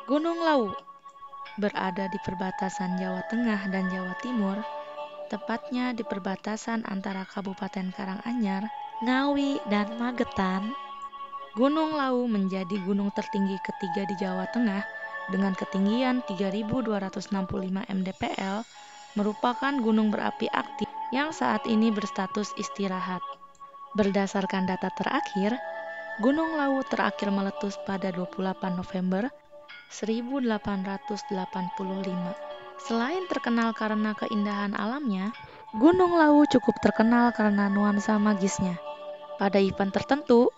Gunung Lawu berada di perbatasan Jawa Tengah dan Jawa Timur, tepatnya di perbatasan antara Kabupaten Karanganyar, Ngawi, dan Magetan. Gunung Lawu menjadi gunung tertinggi ketiga di Jawa Tengah dengan ketinggian 3.265 mdpl, merupakan gunung berapi aktif yang saat ini berstatus istirahat. Berdasarkan data terakhir, Gunung Lawu terakhir meletus pada 28 November 1885. Selain terkenal karena keindahan alamnya, Gunung Lawu cukup terkenal karena nuansa magisnya. Pada event tertentu,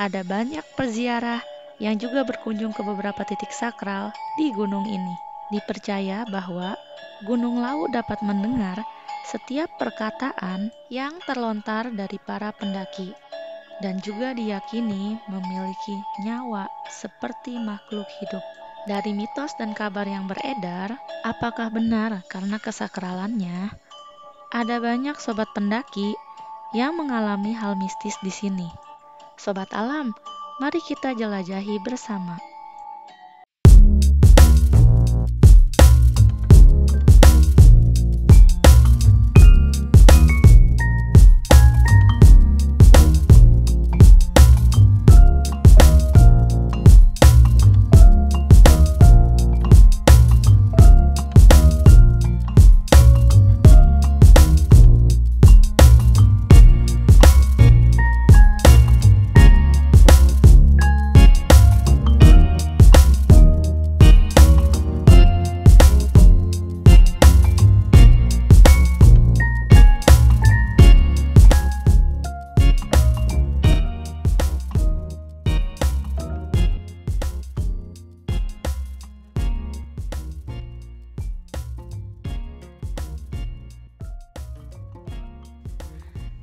ada banyak peziarah yang juga berkunjung ke beberapa titik sakral di gunung ini. Dipercaya bahwa Gunung Lawu dapat mendengar setiap perkataan yang terlontar dari para pendaki, dan juga diyakini memiliki nyawa seperti makhluk hidup. Dari mitos dan kabar yang beredar, apakah benar karena kesakralannya? Ada banyak sobat pendaki yang mengalami hal mistis di sini. Sobat alam, mari kita jelajahi bersama.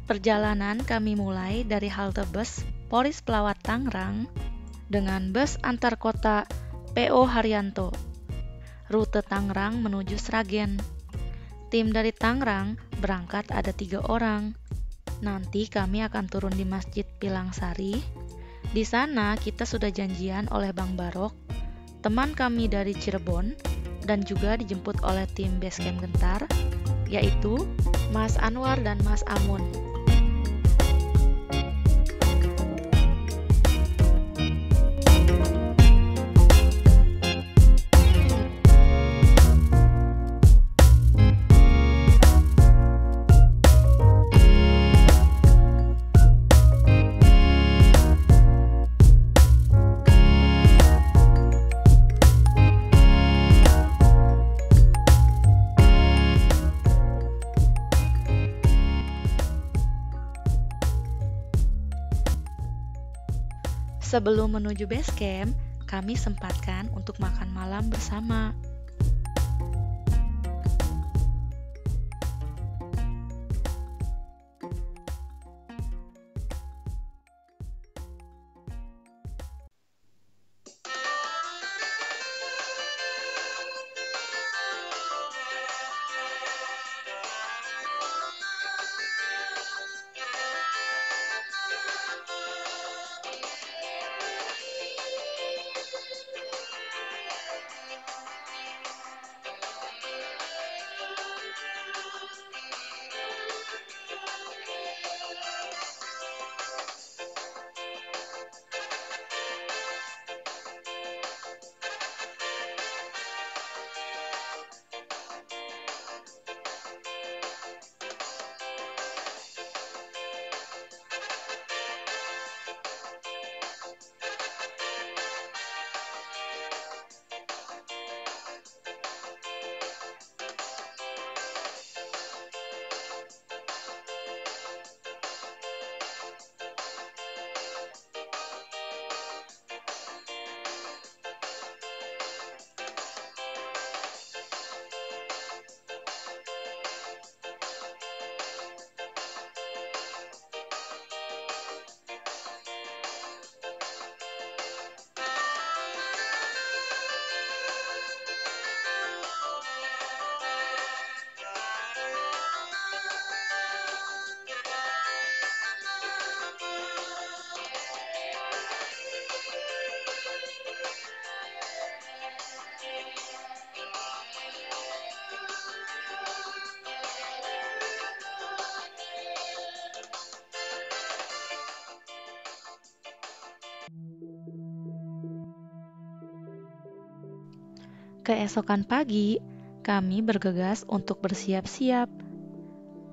Perjalanan kami mulai dari halte bus Polis Pelawat Tangerang dengan bus antar kota PO Haryanto. Rute Tangerang menuju Sragen. Tim dari Tangerang berangkat ada 3 orang. Nanti kami akan turun di Masjid Pilangsari. Di sana kita sudah janjian oleh Bang Barok, teman kami dari Cirebon, dan juga dijemput oleh tim Basecamp Gentar, yaitu Mas Anwar dan Mas Amun. Sebelum menuju base camp, kami sempatkan untuk makan malam bersama. Keesokan pagi, kami bergegas untuk bersiap-siap.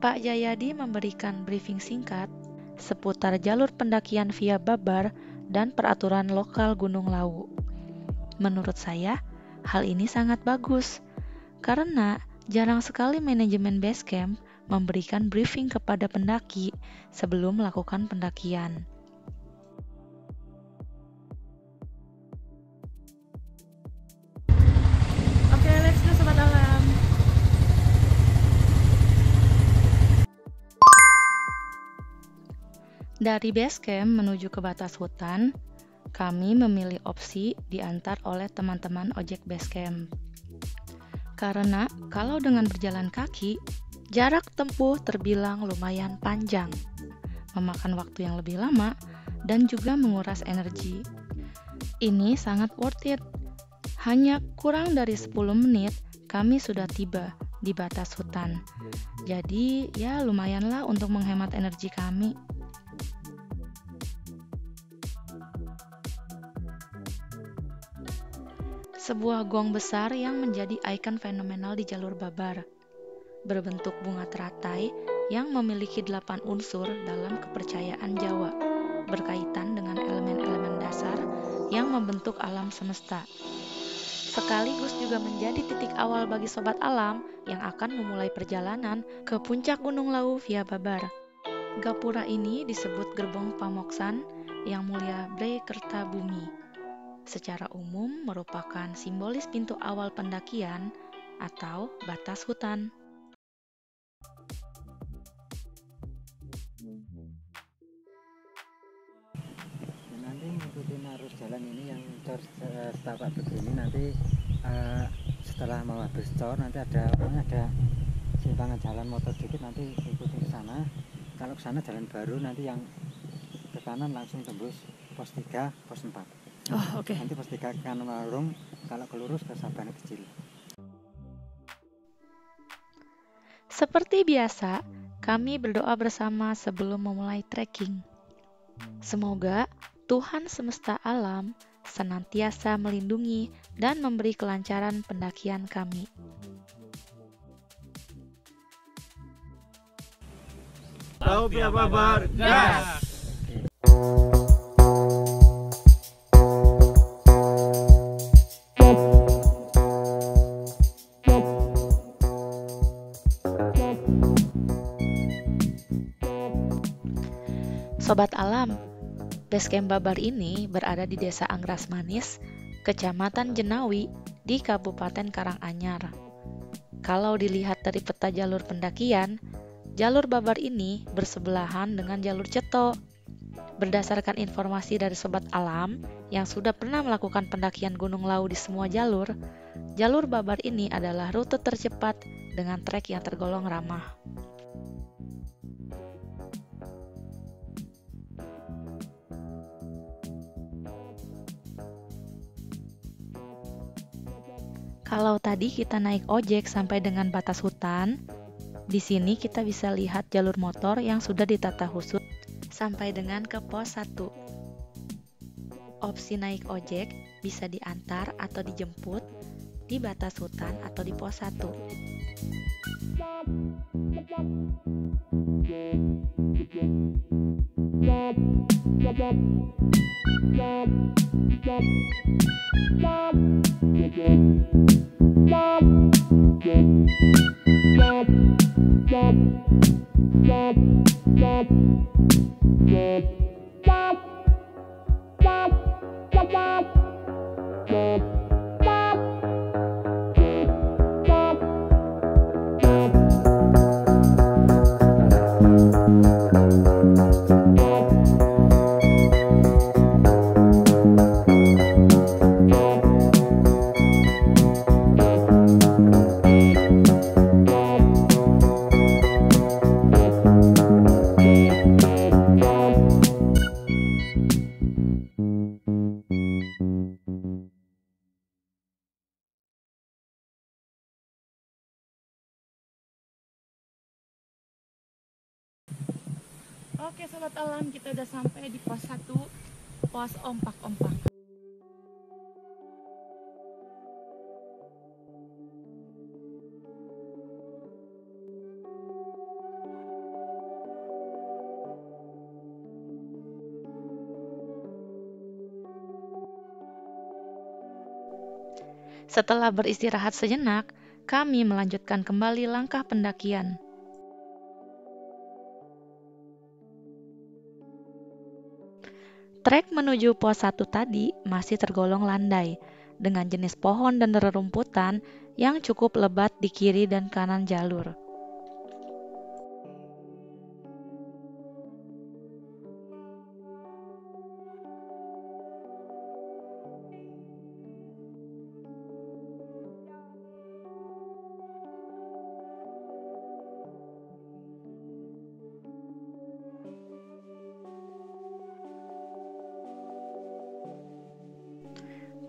Pak Jayadi memberikan briefing singkat seputar jalur pendakian via Babar dan peraturan lokal Gunung Lawu. Menurut saya, hal ini sangat bagus karena jarang sekali manajemen base camp memberikan briefing kepada pendaki sebelum melakukan pendakian. Oke, let's go Sobat Alam. Dari base camp menuju ke batas hutan, kami memilih opsi diantar oleh teman-teman ojek base camp. Karena kalau dengan berjalan kaki, jarak tempuh terbilang lumayan panjang, memakan waktu yang lebih lama, dan juga menguras energi. Ini sangat worth it. Hanya kurang dari 10 menit, kami sudah tiba di batas hutan. Jadi, ya lumayanlah untuk menghemat energi kami. Sebuah gong besar yang menjadi ikon fenomenal di jalur Babar, berbentuk bunga teratai yang memiliki 8 unsur dalam kepercayaan Jawa, berkaitan dengan elemen-elemen dasar yang membentuk alam semesta. Sekaligus juga menjadi titik awal bagi Sobat Alam yang akan memulai perjalanan ke puncak Gunung Lawu via Babar. Gapura ini disebut Gerbong Pamoksan yang mulia Bre Kertabumi. Secara umum merupakan simbolis pintu awal pendakian atau batas hutan. Nanti mengikuti arus jalan ini yang setapak begini nanti setelah mau habis cor nanti ada simpangan jalan motor dikit, nanti ikuti ke sana. Kalau ke sana jalan baru nanti yang ke kanan langsung tembus pos 3, pos 4. Oh, oke. Nanti pos 3 ke kanan warung, kalau ke lurus ke Sabana Kecil. Seperti biasa, kami berdoa bersama sebelum memulai trekking. Semoga Tuhan semesta alam senantiasa melindungi dan memberi kelancaran pendakian kami. Tahu via Babar, gas! Sobat Alam, base camp Babar ini berada di Desa Anggras Manis, Kecamatan Jenawi, di Kabupaten Karanganyar. Kalau dilihat dari peta jalur pendakian, jalur Babar ini bersebelahan dengan jalur Ceto. Berdasarkan informasi dari Sobat Alam yang sudah pernah melakukan pendakian Gunung Lawu di semua jalur, jalur Babar ini adalah rute tercepat dengan trek yang tergolong ramah. Kalau tadi kita naik ojek sampai dengan batas hutan, di sini kita bisa lihat jalur motor yang sudah ditata khusus sampai dengan ke pos 1. Opsi naik ojek bisa diantar atau dijemput di batas hutan atau di pos 1. Oke Sobat Alam, kita udah sampai di pos 1, pos Ompak-Ompak. Setelah beristirahat sejenak, kami melanjutkan kembali langkah pendakian. Trek menuju pos 1 tadi masih tergolong landai, dengan jenis pohon dan rerumputan yang cukup lebat di kiri dan kanan jalur.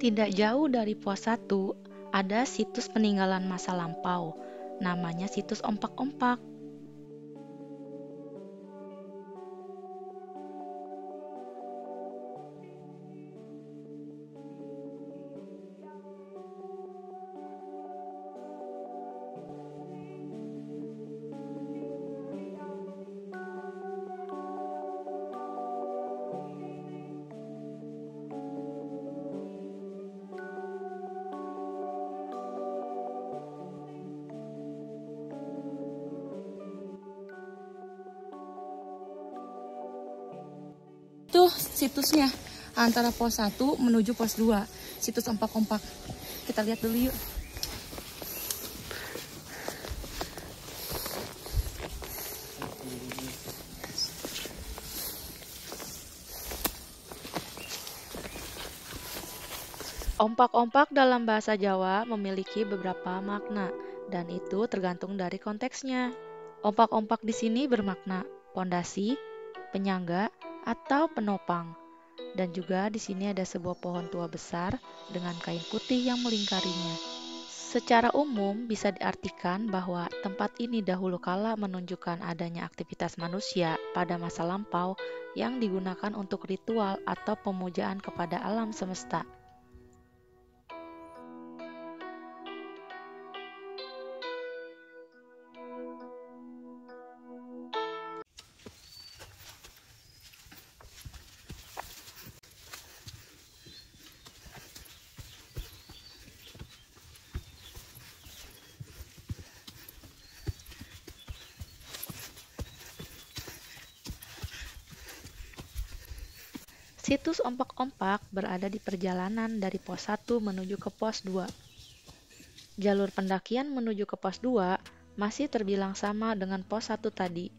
Tidak jauh dari pos 1, ada situs peninggalan masa lampau, namanya situs Ompak-Ompak. Tuh situsnya, antara pos 1 menuju pos 2, situs Ompak-Ompak. Kita lihat dulu yuk. Ompak-ompak dalam bahasa Jawa memiliki beberapa makna, dan itu tergantung dari konteksnya. Ompak-ompak di sini bermakna pondasi, penyangga, atau penopang. Dan juga di sini ada sebuah pohon tua besar dengan kain putih yang melingkarinya. Secara umum bisa diartikan bahwa tempat ini dahulu kala menunjukkan adanya aktivitas manusia pada masa lampau yang digunakan untuk ritual atau pemujaan kepada alam semesta. Situs Ompak-Ompak berada di perjalanan dari pos 1 menuju ke pos 2. Jalur pendakian menuju ke pos 2 masih terbilang sama dengan pos 1 tadi,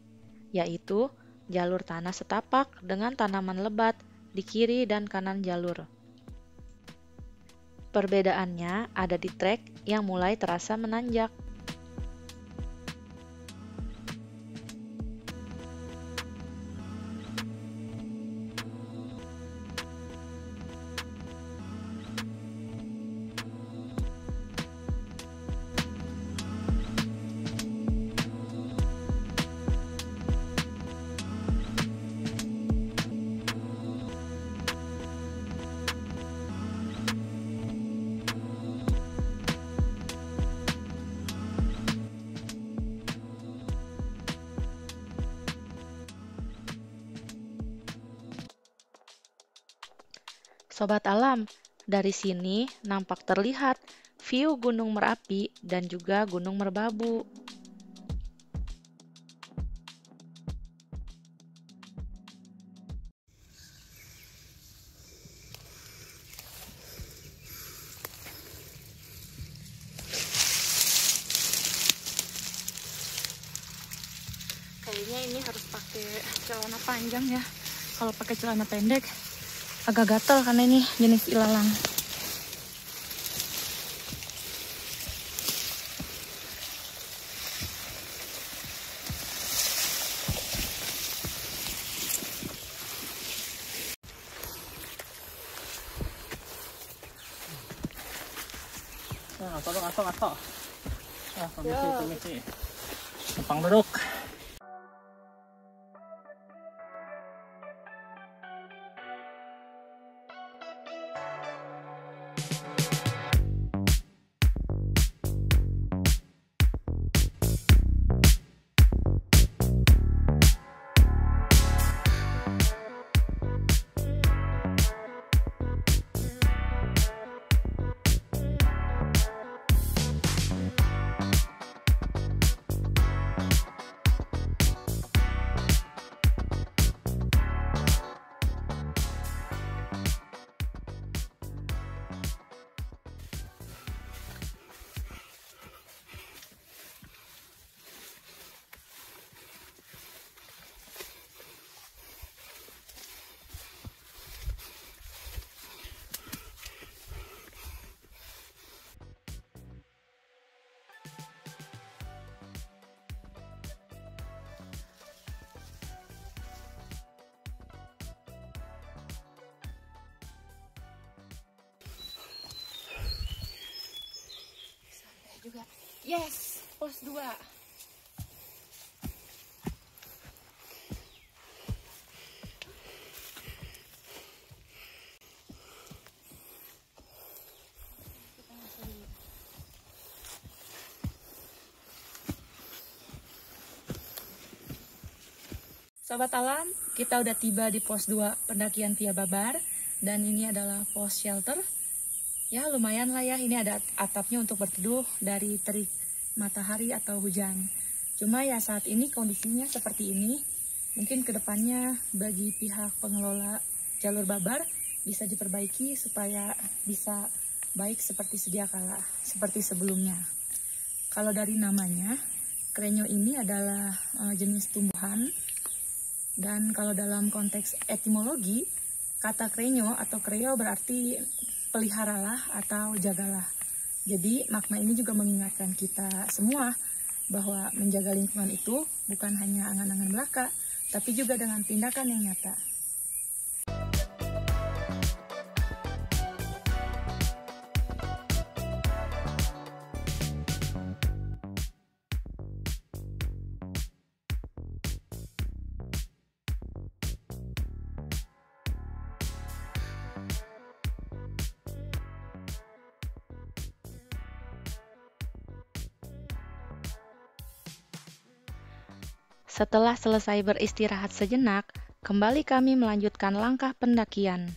yaitu jalur tanah setapak dengan tanaman lebat di kiri dan kanan jalur. Perbedaannya ada di trek yang mulai terasa menanjak. Sobat alam, dari sini nampak terlihat view Gunung Merapi dan juga Gunung Merbabu. Kayaknya ini harus pakai celana panjang ya. Kalau pakai celana pendek agak gatel karena ini jenis ilalang. Ngaso. Permisi. Numpang duduk. Yes, pos 2. Sobat Alam, kita udah tiba di pos 2 pendakian Via Babar. Dan ini adalah pos shelter. Ya lumayan lah ya, ini ada atapnya untuk berteduh dari terik matahari atau hujan. Cuma ya saat ini kondisinya seperti ini. Mungkin kedepannya bagi pihak pengelola jalur Babar bisa diperbaiki supaya bisa baik seperti sedia kala, seperti sebelumnya. Kalau dari namanya, krenyo ini adalah jenis tumbuhan. Dan kalau dalam konteks etimologi, kata krenyo atau kreo berarti peliharalah atau jagalah. Jadi makna ini juga mengingatkan kita semua bahwa menjaga lingkungan itu bukan hanya angan-angan belaka, tapi juga dengan tindakan yang nyata. Setelah selesai beristirahat sejenak, kembali kami melanjutkan langkah pendakian.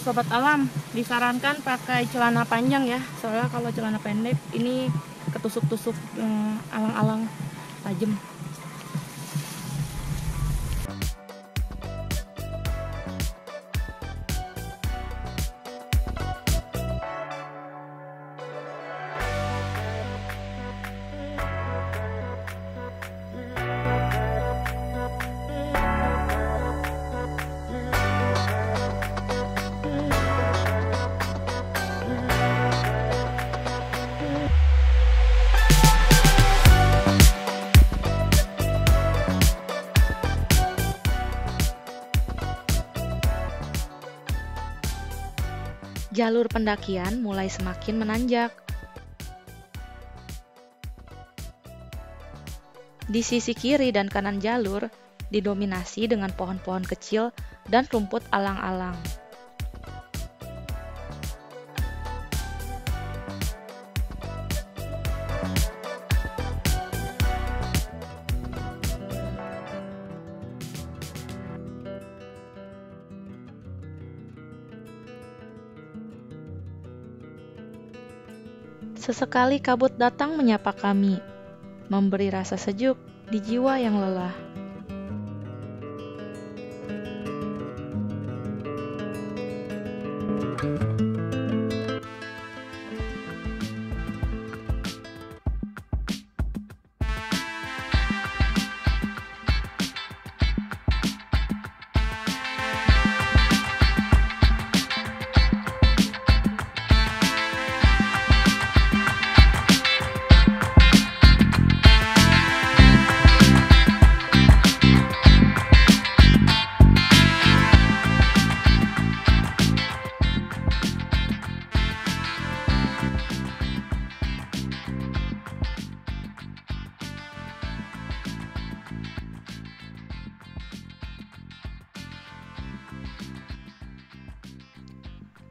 Sobat Alam, disarankan pakai celana panjang ya, soalnya kalau celana pendek ini ketusuk-tusuk alang-alang tajam. Jalur pendakian mulai semakin menanjak. Di sisi kiri dan kanan jalur didominasi dengan pohon-pohon kecil dan rumput alang-alang. Sesekali kabut datang menyapa kami, memberi rasa sejuk di jiwa yang lelah.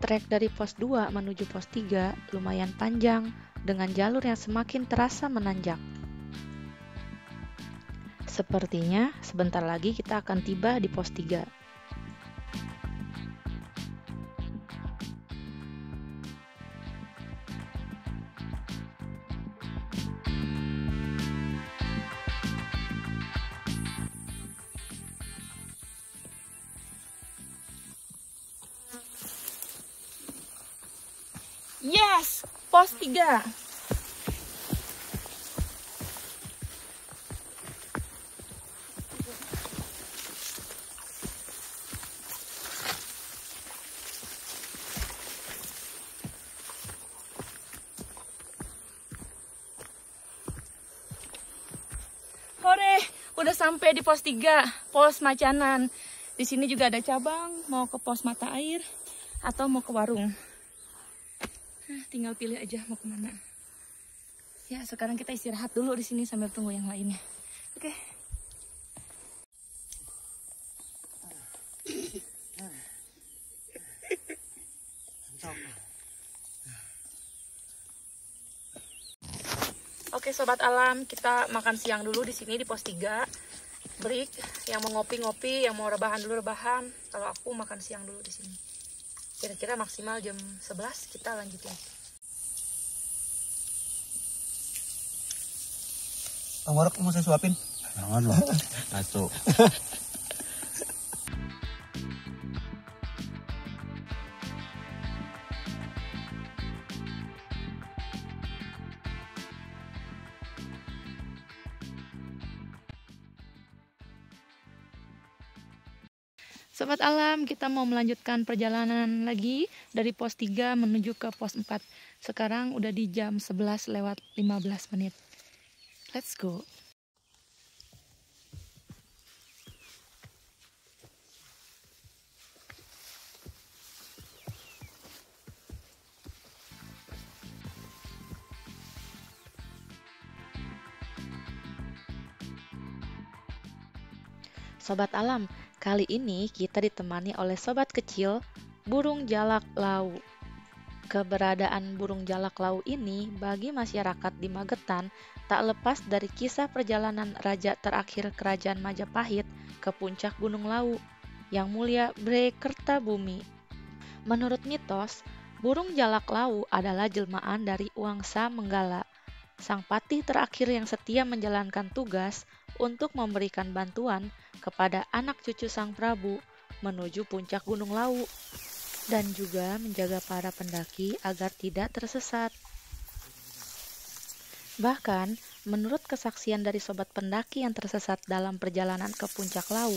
Trek dari pos 2 menuju pos 3 lumayan panjang dengan jalur yang semakin terasa menanjak. Sepertinya sebentar lagi kita akan tiba di pos 3. Yes, pos 3. Hore, udah sampai di pos 3, pos Macanan. Di sini juga ada cabang, mau ke pos mata air atau mau ke warung. Nah, tinggal pilih aja mau kemana. Ya, sekarang kita istirahat dulu di sini sambil tunggu yang lainnya. Oke. Oke sobat alam, kita makan siang dulu di sini di pos 3. Break, yang mau ngopi-ngopi, yang mau rebahan dulu rebahan. Kalau aku makan siang dulu di sini. Kira-kira maksimal jam 11 kita lanjutin. Bang Warok mau saya suapin? Jangan loh, satu. Sobat alam, kita mau melanjutkan perjalanan lagi dari pos 3 menuju ke pos 4. Sekarang udah di jam 11:15 menit. Let's go. Sobat alam, kali ini kita ditemani oleh sobat kecil, burung jalak lau. Keberadaan burung jalak lau ini bagi masyarakat di Magetan tak lepas dari kisah perjalanan raja terakhir kerajaan Majapahit ke puncak Gunung Lau, yang mulia Bre Kertabumi. Menurut mitos, burung jalak lau adalah jelmaan dari Wangsa Menggala, sang patih terakhir yang setia menjalankan tugas untuk memberikan bantuan kepada anak cucu sang Prabu menuju puncak Gunung Lau dan juga menjaga para pendaki agar tidak tersesat. Bahkan, menurut kesaksian dari sobat pendaki yang tersesat dalam perjalanan ke puncak Lau,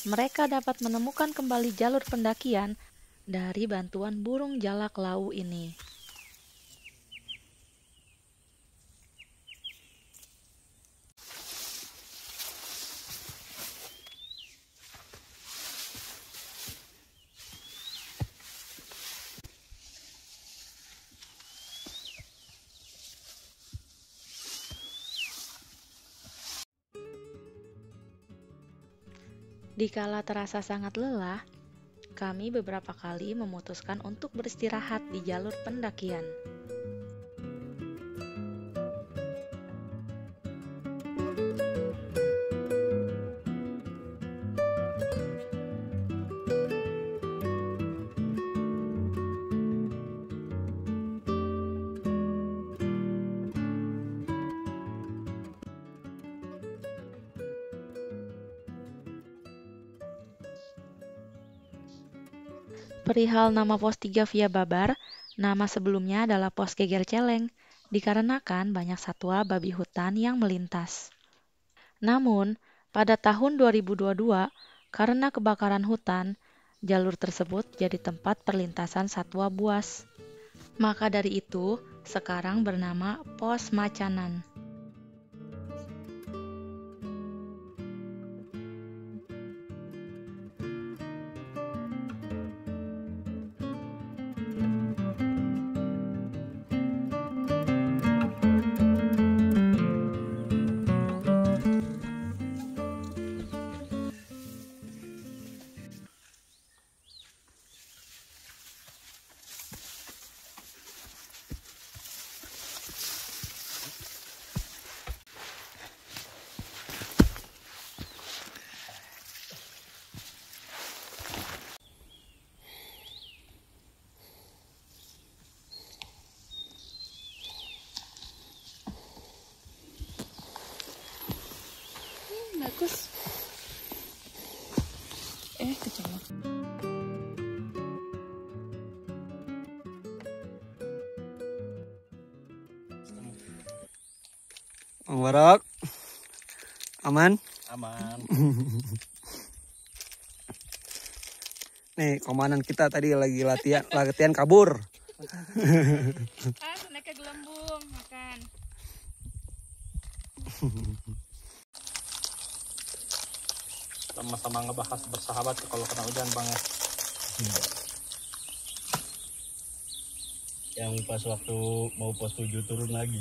mereka dapat menemukan kembali jalur pendakian dari bantuan burung jalak lau ini. Dikala terasa sangat lelah, kami beberapa kali memutuskan untuk beristirahat di jalur pendakian. Perihal nama pos 3 via Babar, nama sebelumnya adalah pos Geger Celeng, dikarenakan banyak satwa babi hutan yang melintas. Namun, pada tahun 2022, karena kebakaran hutan, jalur tersebut jadi tempat perlintasan satwa buas. Maka dari itu, sekarang bernama Pos Macanan. Bagus. Kecolok. Bang Warok, aman? Aman. Nih, komandan kita tadi lagi latihan kabur. Naik ke gelembung, makan. sama-sama ngebahas bersahabat kalau kena hujan bang ya. Yang pas waktu mau pos 7 turun lagi.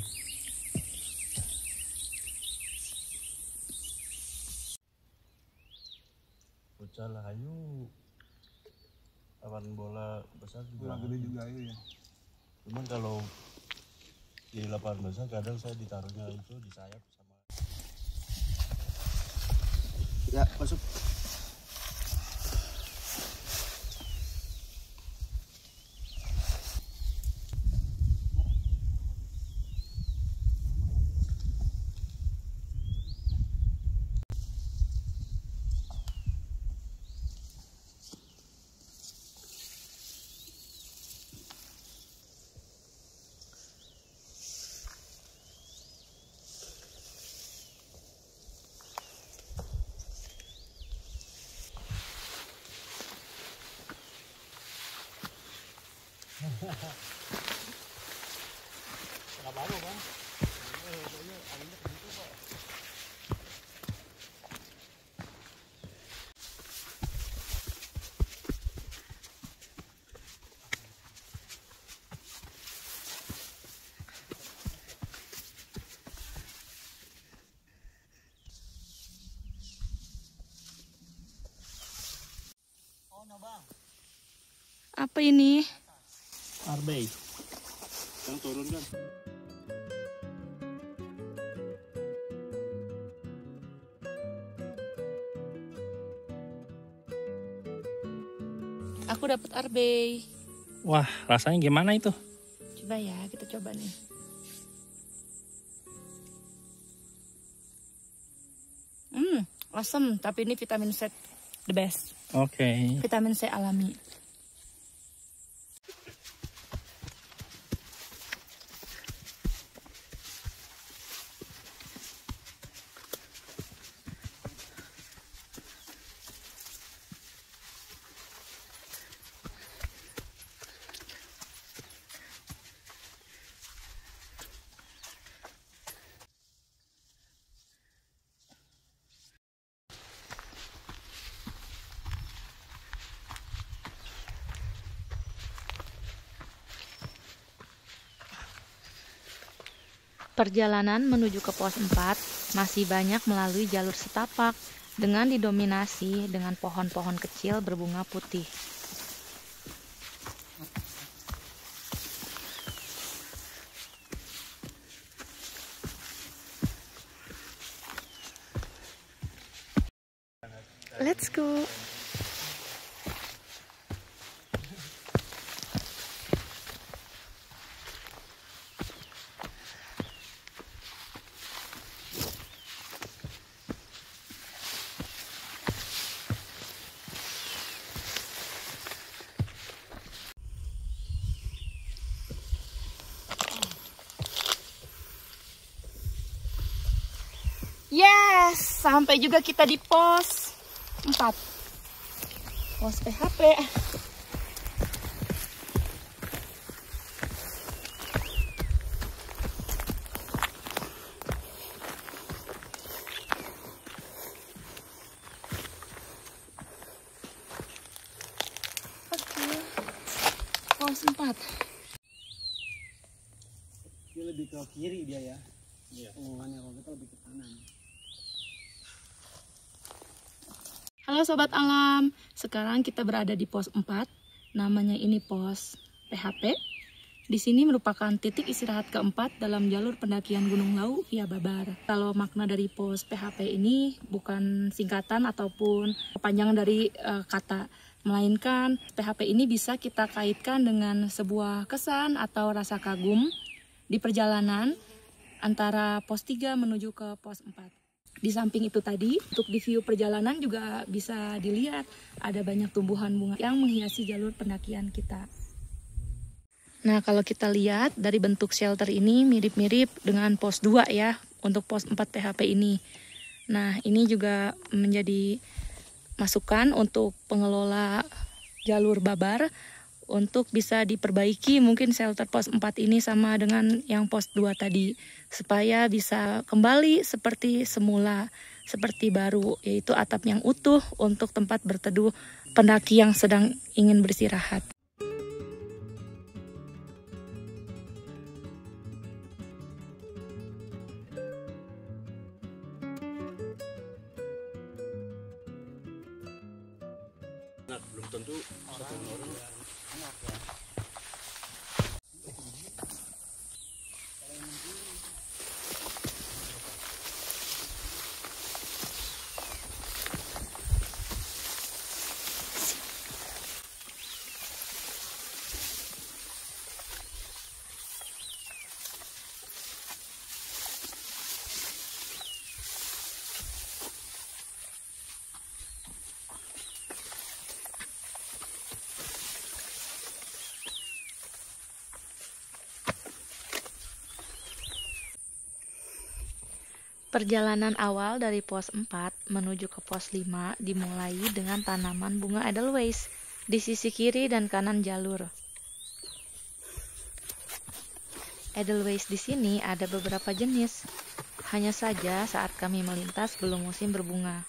Bocah lah ayo. Lawan bola besar juga. Gede juga ayo ya. Cuman kalau di lapangan besar kadang saya ditaruhnya itu di sayap sama. Ya, masuk. Apa-apa bang. Apa ini? Arbei. Yang turun kan. Aku dapat arbei. Wah, rasanya gimana itu? Coba ya, kita coba nih. Asam, tapi ini vitamin C the best. Oke. Vitamin C alami. Perjalanan menuju ke pos 4 masih banyak melalui jalur setapak dengan didominasi dengan pohon-pohon kecil berbunga putih. Let's go. Yes, sampai juga kita di pos 4. Pos PHP. Oke. Pos 4. Dia lebih ke kiri dia ya. Iya. Omongannya kalau kita lebih ke kanan. Halo Sobat Alam, sekarang kita berada di pos 4, namanya ini pos PHP. Di sini merupakan titik istirahat keempat dalam jalur pendakian Gunung Lau via Babar. Kalau makna dari pos PHP ini bukan singkatan ataupun kepanjangan dari kata, melainkan PHP ini bisa kita kaitkan dengan sebuah kesan atau rasa kagum di perjalanan antara pos 3 menuju ke pos 4. Di samping itu tadi, untuk di view perjalanan juga bisa dilihat ada banyak tumbuhan bunga yang menghiasi jalur pendakian kita. Nah, kalau kita lihat dari bentuk shelter ini mirip-mirip dengan pos 2 ya, untuk pos 4 PHP ini. Nah, ini juga menjadi masukan untuk pengelola jalur Babar untuk bisa diperbaiki mungkin shelter pos 4 ini sama dengan yang pos 2 tadi, supaya bisa kembali seperti semula seperti baru, yaitu atap yang utuh untuk tempat berteduh pendaki yang sedang ingin beristirahat. Nah, belum tentu orang enak ya. Perjalanan awal dari pos 4 menuju ke pos 5 dimulai dengan tanaman bunga Edelweiss di sisi kiri dan kanan jalur. Edelweiss di sini ada beberapa jenis. Hanya saja saat kami melintas belum musim berbunga.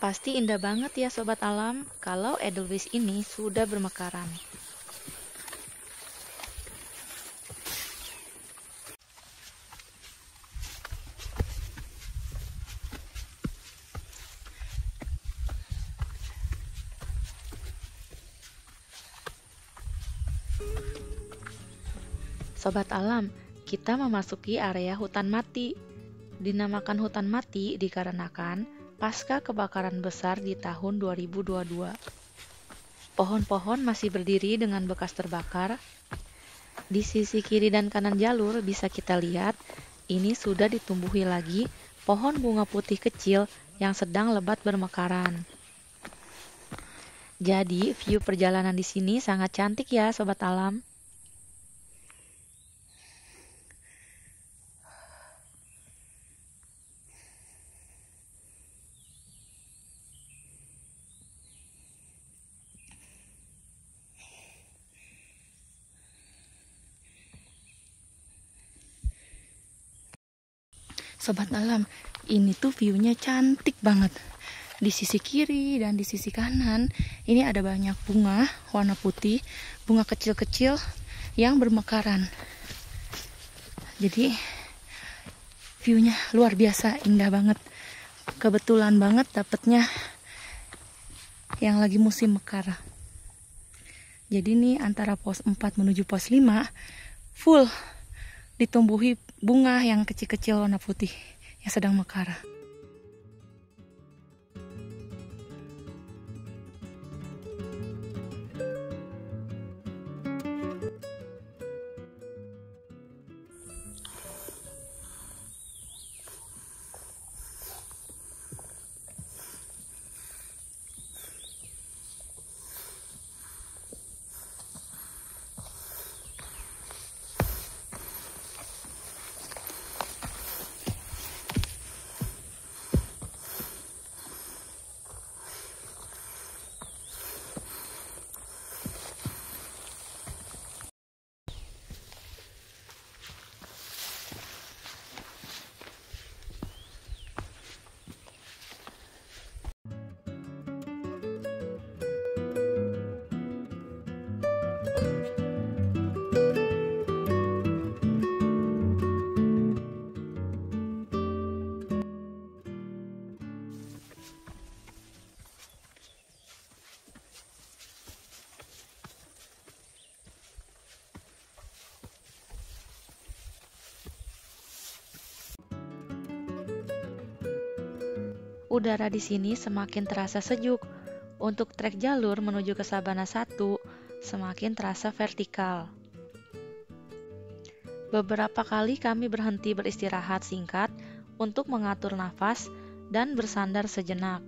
Pasti indah banget ya sobat alam kalau Edelweiss ini sudah bermekaran. Sobat alam, kita memasuki area hutan mati. Dinamakan hutan mati dikarenakan pasca kebakaran besar di tahun 2022. Pohon-pohon masih berdiri dengan bekas terbakar. Di sisi kiri dan kanan jalur bisa kita lihat, ini sudah ditumbuhi lagi pohon bunga putih kecil yang sedang lebat bermekaran. Jadi, view perjalanan di sini sangat cantik ya sobat alam. Sobat alam, ini tuh view-nya cantik banget. Di sisi kiri dan di sisi kanan, ini ada banyak bunga warna putih, bunga kecil-kecil yang bermekaran. Jadi, view-nya luar biasa, indah banget. Kebetulan banget dapetnya yang lagi musim mekar. Jadi ini antara pos 4 menuju pos 5, full ditumbuhi bunga yang kecil-kecil warna putih yang sedang mekar. Udara di sini semakin terasa sejuk. Untuk trek jalur menuju ke Sabana 1 semakin terasa vertikal. Beberapa kali kami berhenti beristirahat singkat untuk mengatur nafas dan bersandar sejenak.